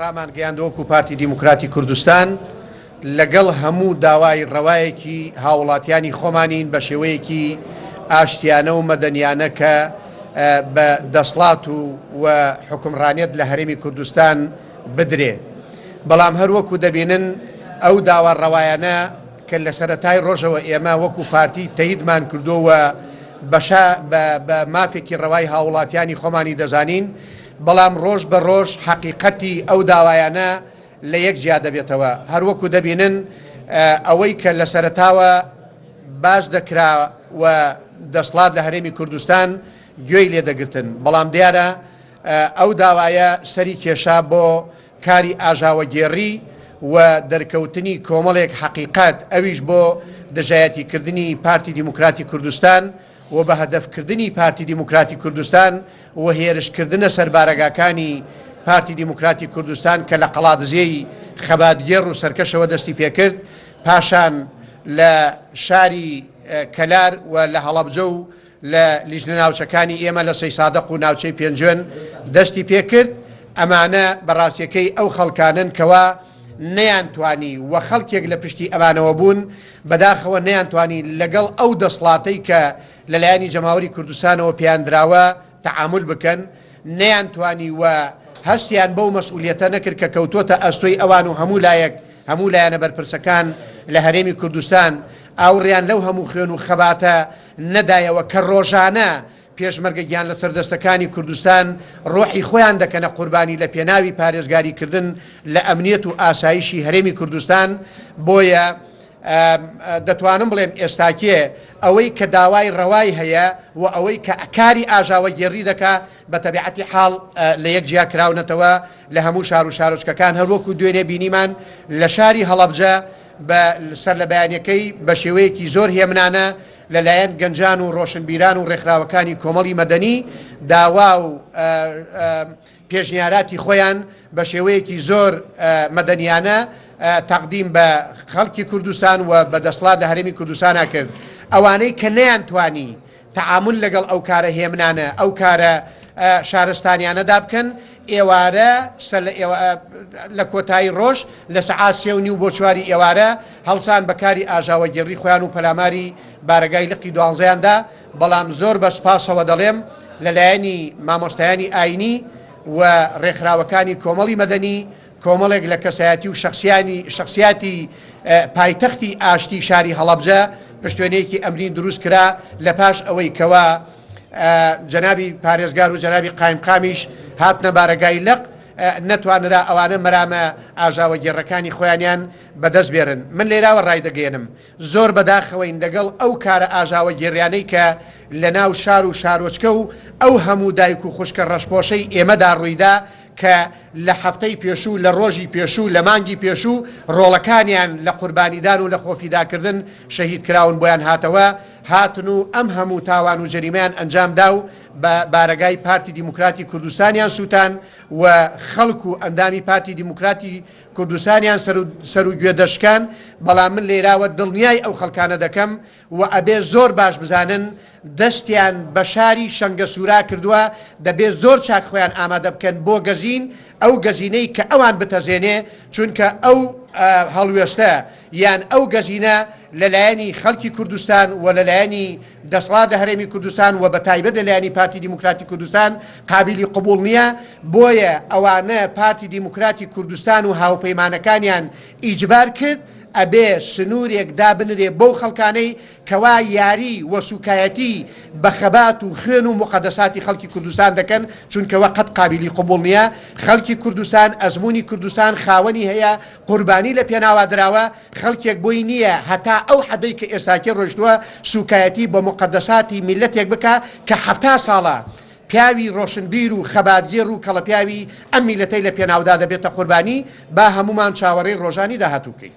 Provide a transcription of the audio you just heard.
رامان گەیاندەوەکو پارتی دیموکراتی کوردستان لەگەڵ هەموو داوای ڕەوایەکی هاوڵاتیانی خۆمانین بە شێوەیەکی ئاشتیانە و مەدەنیانە کە بە دەسڵات و حکومڕانیەت لە هەرێمی کوردستان بدرێ. بەڵام هەروەکو دەبینن ئەو داوا ڕەوایانە کە لە سەرەتای ڕۆژەوە ئێمە وەکو پارتی تەییدمان کردووە بە مافێکی ڕەوای هاوڵاتیانی خۆمانی دەزانین، بەڵام ڕۆژ بە ڕۆژ حەقیقەتی ئەو داوایانە لە یەک جیا دەبێتەوە. هەروەکو دەبینن ئەوەی کە لە سەرەتاوە باز دەکرا و دەسڵات لە هەرێمی کوردستان گوێی لێ دەگرتن، بەڵام دیارە ئەو داوایە سەری کێشا بۆ کاری ئاژاوەگێڕی و دەرکەوتنی کۆمەڵێک حەقیقەت، ئەویش بۆ دژایەتیکردنی پارتی دیموکراتی کوردستان و بە هەدەفکردنی پارتی دیموکراتی کوردستان و هێرشکردنە سەربارەگاکانی پارتی دیموکراتی کوردستان کە لە قەڵاتزیەی خەباتگێڕ و سەرکەشەوە دەستی پێکرد، پاشان لە شاری کەلار و لە هەڵەبجە و لە لیژنە ناوچەکانی ئێمە لە سەی سادق و ناوچەی پێنجێن دەستی پێکرد. ئەمانە بەڕاستیەکەی ئەو خەڵکانن کەوا نەیانتوانی و خەڵکێک لە پشتی ئەمانەوە بوون، بەداخەوە نەیانتوانی لەگەڵ ئەو دەسڵاتەی کە لەلایەنی جەماوەری کوردستانەوە پێیاندراوە تەعامل بکەن، نەیانتوانی و هەستیان بەو مەسئولیەتە نەکرد کە کەوتۆتە ئەستۆی ئەوان و هەموو لایەنە بەرپرسەکان لە هەرێمی کوردستان ئاوڕیان لەو هەموو خوێن و خەباتە نەدایەوە کە ڕۆژانە پێشمەرگە گیان لە سەردەستەکانی کوردستان ڕۆحی خۆیان دەکەنە قوربانی لە پێناوی پارێزگاریکردن لە ئەمنیەت و ئاسایشی هەرێمی کوردستان. بۆیە دەتوانم بڵێم ئێستاکێ ئەوەی کە داوای ڕەوای هەیە و ئەوەی کە کاری ئاژاوەگێڕی دەکا بە تەبیعەتی حاڵ لە یەک جیا کراونەتەوە لە هەموو شار و شارۆچکەکان. هەروەکو دوێنێ بینیمان لە شاری هەڵەبجە بە سەر لە بەیانیەکەی بە شێوەیەکی زۆر هێمنانە لەلایەن گەنجان و ڕۆشنبیران و ڕێکخراوەکانی کۆمەڵی مەدەنی داوا و پێشنیاراتی خۆیان بە شێوەیەکی زۆر مەدەنیانە تەقدیم بە خەڵکی کوردستان و بە دەسڵات لە هەرێمی کوردستانە کرد. ئەوانەی کە نەیانتوانی تەعامل لەگەڵ ئەو کارە هێمنانە ئەو کارە شارستانیانەدا بکەن، ئێوارە لە کۆتایی ڕۆژ لە سەعات 3:30 بۆ 4 ئێوارە هەڵسان بەکاری ئاژاوەگێڕی خۆیان و پەلاماری بارگای لقی 12دا. بەڵام زۆر بە سپاسەوە دەڵێم لەلایەنی مامۆستایانی ئاینی و ڕێکخراوەکانی کۆمەڵی مەدەنی، کۆمەڵێک لە کەسایەتی و شخصیاتی پایتەختی ئاشتی شاری هەڵەبجە پشتوێنەیەکی ئەمرین دروست کرا لە پاش ئەوەی کەوا جەنابی پارێزگار و جەنابی قایمقامیش هاتنە بارگای لق نەتوانرا ئەوانە مەرامە ئاژاوەگێڕەکانی خۆیانیان بەدەست بێرن. من لێراوە ڕای دەگەێنم زۆر بەداخەوەین لەگەڵ ئەو کارە ئاژاوەگێڕیانەی کە لە ناو شار و شارۆچکە و ئەو هەموو دایک و خوشکە ڕەشپۆشەی ئێمەدا ڕوویدا کە لە هەفتەی پێشوو لە ڕۆژی پێشوو لە مانگی پێشوو ڕۆڵەکانیان لە قوربانیدان و لە خۆفیداکردن شەهید کراون بۆیان هاتەوە، هاتن و ئەم هەموو تاوان و جەریمەیان ئەنجامدا و بە بارگای پارتی دیموکراتی کوردستانیان سووتان و خەڵک و ئەندامی پارتی دیموکراتی کوردستانیان سەر و گوێ دەشکان. بەڵام من لێراوە دڵنیای ئەو خەڵکانە دەکەم و ئەبێ زۆر باش بزانن دەستیان بە شاری شەنگە سوورا کردووە، دەبێت زۆر چاک خۆیان ئامادە بکەن بۆ گەزین، ئەو گەزینەی کە ئەوان بتەزێنێ، چونکە ئەو هەڵوێستە یان ئەو گەزینە لەلایەنی خەڵکی کوردستان و لەلایەنی دەسڵات هەرێمی کوردستان و بە تایبەت لەلایەنی پارتی دیموکراتی کوردستان قابلی قبول نییە. بۆیە ئەوانە پارتی دیموکراتی کوردستان و هاوپەیمانەکانیان ئیجبار کرد ئەبێ سنوورێک دابنرێ بەو خەڵکانەی کەوا یاری و سوکایەتی بە خەبات و خوێن و مقەدەساتی خەڵکی کوردستان دەکەن، چونکەوە قەت قابلی قبول نییە. خەڵکی کوردستان ئەزمموی کوردستان خاوەنی هەیە، قوربانی لە پێناوا دراوە، خەڵکێک بۆی نییە هەتا ئەو حەدەی کە ئێساکە ڕۆیشتووە سوکایەتی بە مقەدەساتی میلەتێک بکە کە 70 ساڵە پیاوی ڕۆشنبیر و خەباتگێڕ و کەڵەپیاوی ئەم میلەتەی لە پێناودا دەبێتە قوربانی. با هەمومان چاوەڕێی ڕۆژانی داهاتوو بکەین.